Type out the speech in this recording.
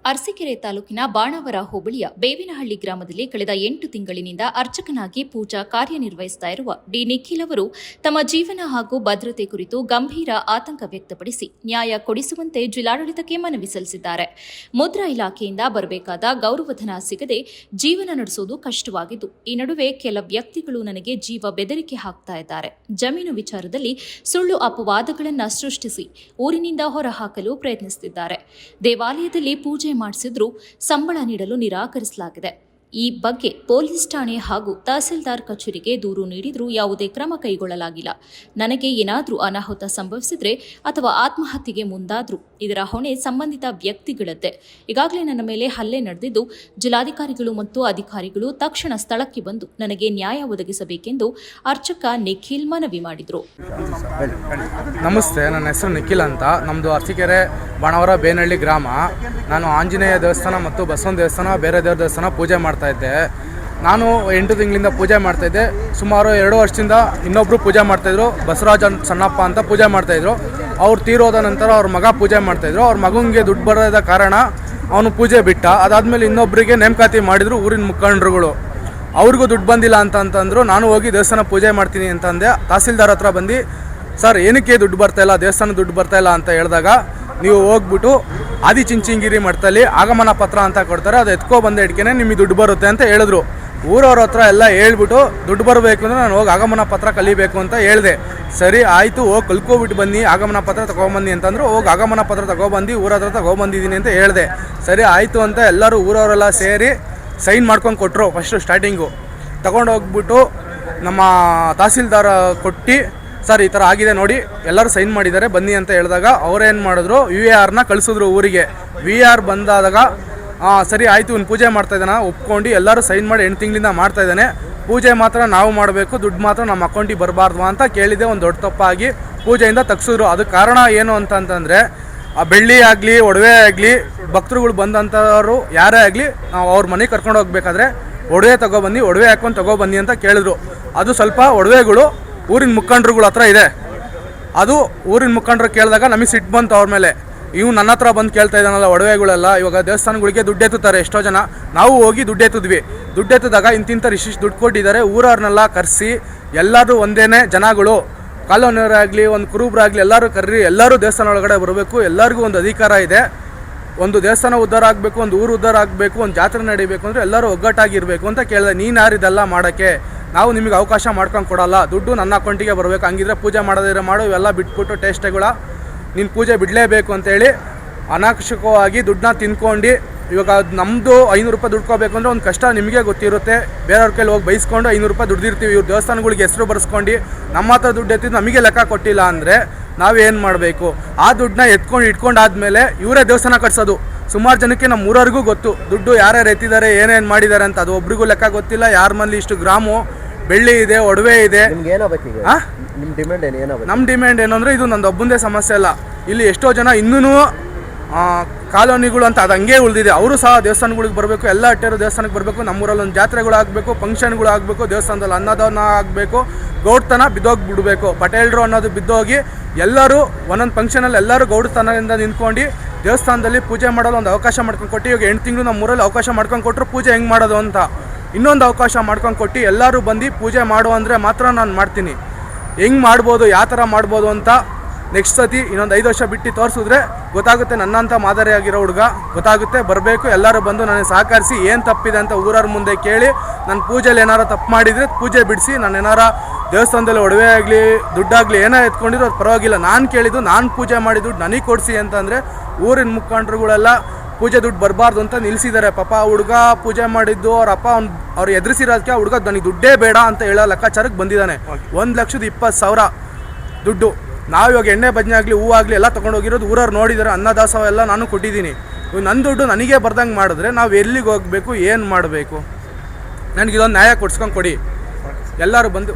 ಅರಸೀಕೆರೆ ತಾಲೂಕಿನ ಬಾಣಾವರ ಹೋಬಳಿಯ ಬೇವಿನಹಳ್ಳಿ ಗ್ರಾಮದಲ್ಲಿ ಕಳೆದ 8 ತಿಂಗಳಿನಿಂದ ಅರ್ಚಕನಾಗಿ ಪೂಜಾ ಕಾರ್ಯನಿರ್ವಹಿಸುತ್ತಾ ಇರುವ ಡಿ ನಿಖಿಲ್ ಅವರು ತಮ್ಮ ಜೀವನ ಹಾಗೂ ಭದ್ರತೆ ಕುರಿತು ಗಂಭೀರ ಆತಂಕ ವ್ಯಕ್ತಪಡಿಸಿ ನ್ಯಾಯ ಕೊಡಿಸುವಂತೆ ಜಿಲ್ಲಾಡಳಿತಕ್ಕೆ ಮನವಿ ಸಲ್ಲಿಸಿದ್ದಾರೆ. ಮುದ್ರಾ ಇಲಾಖೆಯಿಂದ ಬರಬೇಕಾದ ಗೌರವಧನ ಸಿಗದೆ ಜೀವನ ನಡೆಸುವುದು ಕಷ್ಟವಾಗಿದ್ದು, ಈ ನಡುವೆ ಕೆಲ ವ್ಯಕ್ತಿಗಳು ನನಗೆ ಜೀವ ಬೆದರಿಕೆ ಹಾಕ್ತಾ ಇದ್ದಾರೆ. ಜಮೀನು ವಿಚಾರದಲ್ಲಿ ಸುಳ್ಳು ಅಪವಾದಗಳನ್ನು ಸೃಷ್ಟಿಸಿ ಊರಿನಿಂದ ಹೊರಹಾಕಲು ಪ್ರಯತ್ನಿಸುತ್ತಿದ್ದಾರೆ. ದೇವಾಲಯದಲ್ಲಿ ಪೂಜೆ ಮಾಡಿಸಿದ್ರೂ ಸಂಬಳ ನೀಡಲು ನಿರಾಕರಿಸಲಾಗಿದೆ. ಈ ಬಗ್ಗೆ ಪೊಲೀಸ್ ಠಾಣೆ ಹಾಗೂ ತಹಸೀಲ್ದಾರ್ ಕಚೇರಿಗೆ ದೂರು ನೀಡಿದರೂ ಯಾವುದೇ ಕ್ರಮ ಕೈಗೊಳ್ಳಲಾಗಿಲ್ಲ. ನನಗೆ ಏನಾದರೂ ಅನಾಹುತ ಸಂಭವಿಸಿದ್ರೆ ಅಥವಾ ಆತ್ಮಹತ್ಯೆಗೆ ಮುಂದಾದರೂ ಇದರ ಹೊಣೆ ಸಂಬಂಧಿತ ವ್ಯಕ್ತಿಗಳದ್ದೇ. ಈಗಾಗಲೇ ನನ್ನ ಮೇಲೆ ಹಲ್ಲೆ ನಡೆದಿದ್ದು, ಜಿಲ್ಲಾಧಿಕಾರಿಗಳು ಮತ್ತು ಅಧಿಕಾರಿಗಳು ತಕ್ಷಣ ಸ್ಥಳಕ್ಕೆ ಬಂದು ನನಗೆ ನ್ಯಾಯ ಒದಗಿಸಬೇಕೆಂದು ಅರ್ಚಕ ನಿಖಿಲ್ ಮನವಿ ಮಾಡಿದರು. ನಮಸ್ತೆ, ನನ್ನ ಹೆಸರು ನಿಖಿಲ್ ಅಂತ. ನಮ್ಮದು ಅರಸೀಕೆರೆ ಬಾಣಾವರ ಬೇನಹಳ್ಳಿ ಗ್ರಾಮ. ನಾನು ಆಂಜನೇಯ ದೇವಸ್ಥಾನ ಮತ್ತು ಬಸವನ ದೇವಸ್ಥಾನ, ಬೇರೆ ದೇವರ ದೇವಸ್ಥಾನ ಪೂಜೆ ಮಾಡ್ತಾಯಿದ್ದೆ. ನಾನು 8 ತಿಂಗಳಿಂದ ಪೂಜೆ ಮಾಡ್ತಾಯಿದ್ದೆ. ಸುಮಾರು 2 ವರ್ಷದಿಂದ ಇನ್ನೊಬ್ಬರು ಪೂಜೆ ಮಾಡ್ತಾಯಿದ್ರು, ಬಸವರಾಜ ಸಣ್ಣಪ್ಪ ಅಂತ ಪೂಜೆ ಮಾಡ್ತಾಯಿದ್ರು. ಅವ್ರು ತೀರೋದ ನಂತರ ಅವ್ರ ಮಗ ಪೂಜೆ ಮಾಡ್ತಾಯಿದ್ರು. ಅವ್ರ ಮಗನಿಗೆ ದುಡ್ಡು ಬರೋದ ಕಾರಣ ಅವನು ಪೂಜೆ ಬಿಟ್ಟ. ಅದಾದಮೇಲೆ ಇನ್ನೊಬ್ಬರಿಗೆ ನೇಮಕಾತಿ ಮಾಡಿದ್ರು ಊರಿನ ಮುಖಂಡರುಗಳು. ಅವ್ರಿಗೂ ದುಡ್ಡು ಬಂದಿಲ್ಲ ಅಂತಂದ್ರು. ನಾನು ಹೋಗಿ ದೇವಸ್ಥಾನ ಪೂಜೆ ಮಾಡ್ತೀನಿ ಅಂತಂದೆ. ತಹಸೀಲ್ದಾರ್ ಹತ್ರ ಬಂದು, ಸರ್ ಏನಕ್ಕೆ ದುಡ್ಡು ಬರ್ತಾಯಿಲ್ಲ, ದೇವಸ್ಥಾನ ದುಡ್ಡು ಬರ್ತಾಯಿಲ್ಲ ಅಂತ ಹೇಳಿದಾಗ, ನೀವು ಹೋಗ್ಬಿಟ್ಟು ಆದಿಚುಂಚನಗಿರಿ ಮಠದಲ್ಲಿ ಆಗಮನ ಪತ್ರ ಅಂತ ಕೊಡ್ತಾರೆ, ಅದು ಎತ್ಕೊಬಂದು ಇಟ್ಕೇನೆ ನಿಮಗೆ ದುಡ್ಡು ಬರುತ್ತೆ ಅಂತ ಹೇಳಿದ್ರು. ಊರವ್ರ ಹತ್ರ ಎಲ್ಲ ಹೇಳ್ಬಿಟ್ಟು ದುಡ್ಡು ಬರಬೇಕು ಅಂದರೆ ನಾನು ಹೋಗಿ ಆಗಮನ ಪತ್ರ ಕಲಿಬೇಕು ಅಂತ ಹೇಳಿದೆ. ಸರಿ ಆಯಿತು, ಹೋಗಿ ಕಲ್ಕೋಬಿಟ್ಟು ಬನ್ನಿ, ಆಗಮನ ಪತ್ರ ತೊಗೊಬನ್ನಿ ಅಂತಂದ್ರು. ಹೋಗಿ ಆಗಮನ ಪತ್ರ ತೊಗೊಬಂದು ಊರ ಹತ್ರ ತೊಗೊಬಂದಿದ್ದೀನಿ ಅಂತ ಹೇಳಿದೆ. ಸರಿ ಆಯಿತು ಅಂತ ಎಲ್ಲರೂ ಊರವರೆಲ್ಲ ಸೇರಿ ಸೈನ್ ಮಾಡ್ಕೊಂಡು ಕೊಟ್ಟರು. ಫಸ್ಟು ಸ್ಟಾರ್ಟಿಂಗು ತೊಗೊಂಡೋಗ್ಬಿಟ್ಟು ನಮ್ಮ ತಹಸೀಲ್ದಾರ್ ಕೊಟ್ಟು, ಸರ್ ಈ ಥರ ಆಗಿದೆ ನೋಡಿ, ಎಲ್ಲರೂ ಸೈನ್ ಮಾಡಿದ್ದಾರೆ ಬನ್ನಿ ಅಂತ ಹೇಳಿದಾಗ ಅವ್ರೇನು ಮಾಡಿದ್ರು, VARನ ಕಳಿಸಿದ್ರು ಊರಿಗೆ. VR ಬಂದಾದಾಗ ಸರಿ ಆಯಿತು, ಇವ್ನು ಪೂಜೆ ಮಾಡ್ತಾಯಿದ್ದಾನೆ ಒಪ್ಕೊಂಡು ಎಲ್ಲರೂ ಸೈನ್ ಮಾಡಿ 8 ತಿಂಗಳಿಂದ ಮಾಡ್ತಾಯಿದ್ದಾನೆ, ಪೂಜೆ ಮಾತ್ರ ನಾವು ಮಾಡಬೇಕು, ದುಡ್ಡು ಮಾತ್ರ ನಮ್ಮ ಅಕೌಂಟಿಗೆ ಬರಬಾರ್ದು ಅಂತ ಕೇಳಿದೆ. ಒಂದು ದೊಡ್ಡ ತಪ್ಪಾಗಿ ಪೂಜೆಯಿಂದ ತಗ್ಸಿದ್ರು. ಅದಕ್ಕೆ ಕಾರಣ ಏನು ಅಂತಂತಂದರೆ, ಆ ಬೆಳ್ಳಿ ಆಗಲಿ ಒಡವೆ ಆಗಲಿ ಭಕ್ತರುಗಳು ಬಂದಂಥವ್ರು ಯಾರೇ ಆಗಲಿ ನಾವು ಅವ್ರ ಮನೆಗೆ ಕರ್ಕೊಂಡು ಹೋಗ್ಬೇಕಾದ್ರೆ ಒಡವೆ ತೊಗೊಬನ್ನಿ, ಒಡವೆ ಹಾಕ್ಕೊಂಡು ತೊಗೊಬನ್ನಿ ಅಂತ ಕೇಳಿದ್ರು. ಅದು ಸ್ವಲ್ಪ ಒಡವೆಗಳು ಊರಿನ ಮುಖಂಡರುಗಳ ಹತ್ರ ಇದೆ. ಅದು ಊರಿನ ಮುಖಂಡರು ಕೇಳಿದಾಗ ನಮಗೆ ಸಿಟ್ಟು ಬಂತು ಅವ್ರ ಮೇಲೆ. ಇವು ನನ್ನ ಹತ್ರ ಬಂದು ಕೇಳ್ತಾ ಇದ್ದಾನಲ್ಲ ಒಡವೆಗಳೆಲ್ಲ. ಇವಾಗ ದೇವಸ್ಥಾನಗಳಿಗೆ ದುಡ್ಡು ಎತ್ತುತ್ತಾರೆ ಎಷ್ಟೋ ಜನ. ನಾವು ಹೋಗಿ ದುಡ್ಡು ಎತ್ತಿದ್ವಿ. ದುಡ್ಡು ಎತ್ತಿದಾಗ ಇಂತಿಂಥ ಇಷ್ಟಿಷ್ಟು ದುಡ್ಡು ಕೊಟ್ಟಿದ್ದಾರೆ, ಊರವ್ರನ್ನೆಲ್ಲ ಕರೆಸಿ ಎಲ್ಲರೂ ಒಂದೇನೇ ಜನಗಳು, ಕಾಲೋನಿಯವರಾಗಲಿ ಒಂದು ಕುರುಬ್ರಾಗಲಿ ಎಲ್ಲರೂ ಕರ್ರಿ, ಎಲ್ಲರೂ ದೇವಸ್ಥಾನ ಒಳಗಡೆ ಬರಬೇಕು, ಎಲ್ಲರಿಗೂ ಒಂದು ಅಧಿಕಾರ ಇದೆ. ಒಂದು ದೇವಸ್ಥಾನ ಉದ್ಧಾರ ಆಗಬೇಕು, ಒಂದು ಊರು ಉದ್ಧಾರ ಆಗಬೇಕು, ಒಂದು ಜಾತ್ರೆ ನಡೀಬೇಕು ಅಂದರೆ ಎಲ್ಲರೂ ಒಗ್ಗಟ್ಟಾಗಿರಬೇಕು ಅಂತ ಕೇಳಿದೆ. ನೀನು ಯಾರಿದೆಲ್ಲ ಮಾಡೋಕ್ಕೆ, ನಾವು ನಿಮಗೆ ಅವಕಾಶ ಮಾಡ್ಕೊಂಡು ಕೊಡೋಲ್ಲ, ದುಡ್ಡು ನನ್ನ ಅಕೌಂಟಿಗೆ ಬರಬೇಕು, ಹಂಗಿದ್ರೆ ಪೂಜೆ ಮಾಡೋದಿದ್ರೆ ಮಾಡು, ಇವೆಲ್ಲ ಬಿಟ್ಬಿಟ್ಟು ಟೇಸ್ಟ್ಗಳ ನೀನು ಪೂಜೆ ಬಿಡಲೇಬೇಕು ಅಂತೇಳಿ ಅನಾವಶ್ಯಕವಾಗಿ ದುಡ್ಡನ್ನ ತಿನ್ಕೊಂಡು, ಇವಾಗ ನಮ್ಮದು 500 ರೂಪಾಯಿ ದುಡ್ಕೋಬೇಕು ಅಂದರೆ ಒಂದು ಕಷ್ಟ ನಿಮಗೆ ಗೊತ್ತಿರುತ್ತೆ. ಬೇರೆಯವ್ರ ಕೈಲಿ ಹೋಗಿ ಬೈಸ್ಕೊಂಡು 500 ರೂಪಾಯಿ ದುಡ್ದಿರ್ತೀವಿ. ಇವ್ರು ದೇವಸ್ಥಾನಗಳಿಗೆ ಹೆಸರು ಬರ್ಸ್ಕೊಂಡು ನಮ್ಮ ಹತ್ರ ದುಡ್ಡು ಎತ್ತಿದ್ದು ನಮಗೆ ಲೆಕ್ಕ ಕೊಟ್ಟಿಲ್ಲ ಅಂದರೆ ನಾವೇನು ಮಾಡಬೇಕು? ಆ ದುಡ್ಡನ್ನ ಇಟ್ಕೊಂಡಾದ್ಮೇಲೆ ಇವರೇ ದೇವಸ್ಥಾನ ಕಟ್ಸೋದು. ಸುಮಾರು ಜನಕ್ಕೆ ನಮ್ಮ ಊರವ್ರಿಗೂ ಗೊತ್ತು ದುಡ್ಡು ಯಾರ್ಯಾರು ಎತ್ತಿದ್ದಾರೆ, ಏನೇನು ಮಾಡಿದ್ದಾರೆ ಅಂತ. ಅದು ಒಬ್ರಿಗೂ ಲೆಕ್ಕ ಗೊತ್ತಿಲ್ಲ. ಯಾರ ಮನೇಲಿ ಇಷ್ಟು ಗ್ರಾಮು ಬೆಳ್ಳಿ ಇದೆ, ಒಡವೆ ಇದೆ. ನಮ್ಮ ಡಿಮ್ಯಾಂಡ್ ಏನು ಅಂದರೆ, ಇದು ನಂದು ಒಬ್ಬಂದೇ ಸಮಸ್ಯೆ ಅಲ್ಲ. ಇಲ್ಲಿ ಎಷ್ಟೋ ಜನ ಇನ್ನೂ ಕಾಲೋನಿಗಳು ಅಂತ ಅದು ಹಂಗೆ ಉಳಿದಿದೆ. ಅವರು ಸಹ ದೇವಸ್ಥಾನಗಳಿಗೆ ಬರಬೇಕು, ಎಲ್ಲ ಅಟ್ಟೆರು ದೇವಸ್ಥಾನಕ್ಕೆ ಬರಬೇಕು. ನಮ್ಮೂರಲ್ಲಿ ಒಂದು ಜಾತ್ರೆಗಳು ಆಗಬೇಕು, ಫಂಕ್ಷನ್ಗಳು ಆಗಬೇಕು, ದೇವಸ್ಥಾನದಲ್ಲಿ ಅನ್ನದಾನ ಆಗಬೇಕು, ಗೌಡ್ತನ ಬಿದ್ದೋಗಿಬಿಡಬೇಕು. ಪಟೇಲ್ರು ಅನ್ನೋದು ಬಿದ್ದೋಗಿ ಎಲ್ಲರೂ ಒಂದೊಂದು ಫಂಕ್ಷನಲ್ಲಿ ಎಲ್ಲರೂ ಗೌಡತನದಿಂದ ನಿಂತ್ಕೊಂಡು ದೇವಸ್ಥಾನದಲ್ಲಿ ಪೂಜೆ ಮಾಡಲು ಒಂದು ಅವಕಾಶ ಮಾಡ್ಕೊಂಡು ಕೊಟ್ಟು, ಇವಾಗ 8 ತಿಂಗಳು ನಮ್ಮೂರಲ್ಲಿ ಅವಕಾಶ ಮಾಡ್ಕೊಂಡು ಕೊಟ್ಟರು ಪೂಜೆ ಹೆಂಗೆ ಮಾಡೋದು ಅಂತ ಇನ್ನೊಂದು ಅವಕಾಶ ಮಾಡ್ಕೊಂಡು ಕೊಟ್ಟು ಎಲ್ಲರೂ ಬಂದು ಪೂಜೆ ಮಾಡು ಅಂದರೆ ಮಾತ್ರ ನಾನು ಮಾಡ್ತೀನಿ. ಹೆಂಗೆ ಮಾಡ್ಬೋದು, ಯಾವ ಥರ ಮಾಡ್ಬೋದು ಅಂತ ನೆಕ್ಸ್ಟ್ ಸತಿ ಇನ್ನೊಂದು 5 ವರ್ಷ ಬಿಟ್ಟು ತೋರಿಸಿದ್ರೆ ಗೊತ್ತಾಗುತ್ತೆ. ನನ್ನಂಥ ಮಾದರಿಯಾಗಿರೋ ಹುಡುಗ ಗೊತ್ತಾಗುತ್ತೆ. ಬರಬೇಕು, ಎಲ್ಲರೂ ಬಂದು ನನಗೆ ಸಹಕರಿಸಿ ಏನು ತಪ್ಪಿದೆ ಅಂತ ಊರವ್ರ ಮುಂದೆ ಕೇಳಿ, ನನ್ನ ಪೂಜೆಯಲ್ಲಿ ಏನಾರು ತಪ್ಪು ಮಾಡಿದರೆ ಪೂಜೆ ಬಿಡಿಸಿ, ನಾನು ಏನಾರ ದೇವಸ್ಥಾನದಲ್ಲಿ ಒಡವೆ ಆಗಲಿ ದುಡ್ಡಾಗಲಿ ಏನೋ ಎತ್ಕೊಂಡಿದ್ರು ಅದು ಪರವಾಗಿಲ್ಲ. ನಾನು ಕೇಳಿದ್ದು, ನಾನು ಪೂಜೆ ಮಾಡಿದ್ದು ನನಗೆ ಕೊಡಿಸಿ ಅಂತಂದರೆ ಊರಿನ ಮುಖಂಡರುಗಳೆಲ್ಲ ಪೂಜೆ ದುಡ್ಡು ಬರಬಾರ್ದು ಅಂತ ನಿಲ್ಲಿಸಿದ್ದಾರೆ. ಪಾಪ ಹುಡುಗ ಪೂಜೆ ಮಾಡಿದ್ದು ಅವ್ರ ಅಪ್ಪ ಅವ್ರು ಎದುರಿಸಿರೋದಕ್ಕೆ ಹುಡುಗ ನನಗೆ ದುಡ್ಡೇ ಬೇಡ ಅಂತ ಹೇಳೋ ಲೆಕ್ಕಾಚಾರಕ್ಕೆ ಬಂದಿದ್ದಾನೆ. 1,20,000 ದುಡ್ಡು. ನಾವು ಇವಾಗ ಎಣ್ಣೆ ಬಜ್ನೆ ಆಗಲಿ ಹೂ ಆಗಲಿ ಎಲ್ಲ ತೊಗೊಂಡೋಗಿರೋದು ಊರವ್ರು ನೋಡಿದ್ದಾರೆ. ಅನ್ನದಾಸೋಹ ಎಲ್ಲ ನಾನು ಕೊಟ್ಟಿದ್ದೀನಿ. ನನ್ನ ದುಡ್ಡು ನನಗೆ ಬರ್ದಂಗೆ ಮಾಡಿದ್ರೆ ನಾವು ಎಲ್ಲಿಗೆ ಹೋಗಬೇಕು, ಏನು ಮಾಡಬೇಕು? ನನಗಿದೊಂದು ನ್ಯಾಯ ಕೊಡ್ಸ್ಕೊಂಡು ಕೊಡಿ. ಎಲ್ಲರೂ ಬಂದು